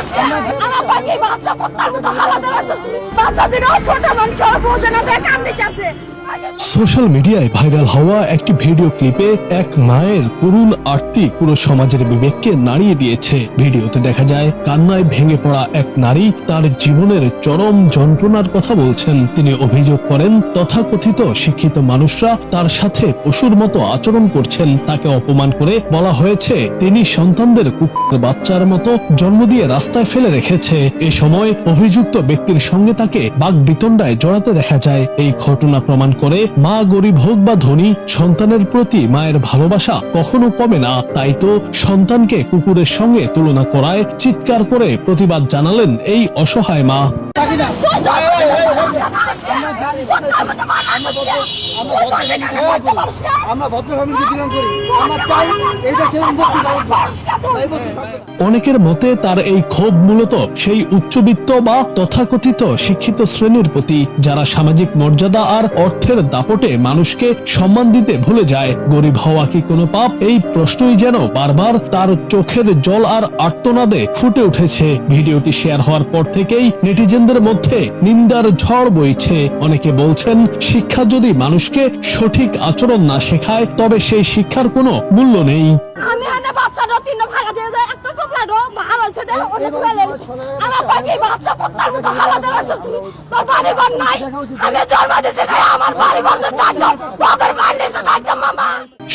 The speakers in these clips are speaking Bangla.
আমার বাকি বাচ্চা কোথার মতো হালাতে রাখছো তুমি বাচ্চাদেরও ছোট মানুষ বোঝে না দেখ কান্দি কাছে সোশ্যাল মিডিয়ায় ভাইরাল হওয়া একটি ভিডিও ক্লিপে এক মায়ের করুণ আরতি পুরো সমাজের বিবেককে নাড়িয়ে দিয়েছে। ভিডিওতে দেখা যায় কান্নায় ভেঙে পড়া এক নারী তার জীবনের চরম যন্ত্রণার কথা বলছেন। তিনি অভিযোগ করেন তথাকথিত শিক্ষিত মানুষরা তার সাথে পশুর মতো আচরণ করছেন। তাকে অপমান করে বলা হয়েছে তিনি সন্তানদের কুকুরের বাচ্চার মতো জন্ম দিয়ে রাস্তায় ফেলে রেখেছে। এ সময় অভিযুক্ত ব্যক্তির সঙ্গে তাকে বাকবিতণ্ডায় জড়াতে দেখা যায়। এই ঘটনা প্রমাণ করে মা গরিব হোক বা ধনী, সন্তানের প্রতি মায়ের ভালোবাসা কখনো কমে না। তাই তো সন্তানকে কুকুরের সঙ্গে তুলনা করায় চিৎকার করে প্রতিবাদ জানালেন এই অসহায় মা। অনেকের মতে তার এই ক্ষোভ মূলত সেই উচ্চবিত্ত বা তথাকথিত শিক্ষিত শ্রেণীর প্রতি, যারা সামাজিক মর্যাদা আর অর্থের দাপটে মানুষকে সম্মান দিতে ভুলে যায়। গরিব হওয়া কি কোনো পাপ? এই প্রশ্নই যেন বারবার তার চোখের জল আর আর্তনাদে ফুটে উঠেছে। ভিডিওটি শেয়ার হওয়ার পর থেকেই নেটিজেনদের মধ্যে নিন্দার ঝড় বইছে। অনেকে বলছেন শিক্ষা যদি মানুষকে সঠিক আচরণ না শেখায় তবে সেই শিক্ষার কোনো মূল্য নেই। আমি আনে বাচ্চাটা তিন ভাগা দিয়ে যায় একটা টুকরা রো ভার হইছে দে অনেক ফেলে আমার বাকি বাচ্চা কোথার মতো হালাতে রাখছো তুমি তোর বাড়ি ঘর নাই আমি জন্ম দিছি তাই আমার বাড়ি ঘর তো থাকতাম তোর বাড়ি দিছে থাকতাম মামা।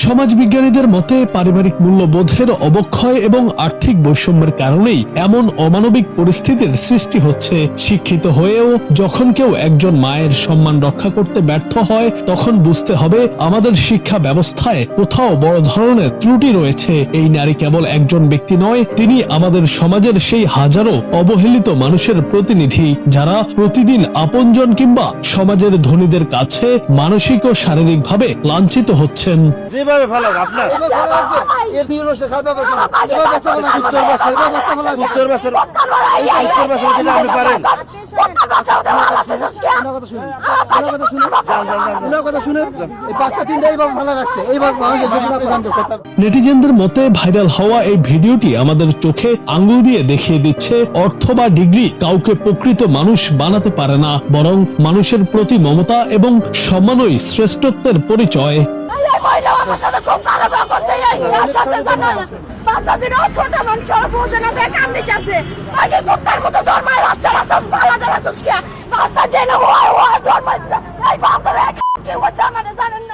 সমাজ বিজ্ঞানীদের মতে পারিবারিক মূল্যবোধের অবক্ষয় এবং আর্থিক বৈষম্যের কারণেই এমন অমানবিক পরিস্থিতির সৃষ্টি হচ্ছে। শিক্ষিত হয়েও যখন কেউ একজন মায়ের সম্মান রক্ষা করতে ব্যর্থ হয় তখন বুঝতে হবে আমাদের শিক্ষা ব্যবস্থায় কোথাও বড় ধরনের ত্রুটি রয়েছে। এই নারী কেবল একজন ব্যক্তি নয়, তিনি আমাদের সমাজের সেই হাজারো অবহেলিত মানুষের প্রতিনিধি যারা প্রতিদিন আপনজন কিংবা সমাজের ধনীদের কাছে মানসিক ও শারীরিকভাবে লাঞ্ছিত হচ্ছেন। যেভাবে ভালো আপনার আপনি পারেন নেটিজেনদের মতে ভাইরাল হওয়া এই ভিডিওটি আমাদের চোখে আঙ্গুল দিয়ে দেখিয়ে দিচ্ছে অর্থ বা ডিগ্রি কাউকে প্রকৃত মানুষ বানাতে পারে না, বরং মানুষের প্রতি মমতা এবং সম্মানই শ্রেষ্ঠত্বের পরিচয়। আমার সাথে খুব খারাপ করছে এর সাথে জানা না বাচ্চাদেরও ছোট মানুষ বোঝে না দেখ কান্দি কাছে আগে কুত্তার মতো জন্মায় রাস্তা রাস্তা পালাতে রাস্তা রাস্তা জেনে হয় জন্মায় এই বান্ধব কেউ জানে না।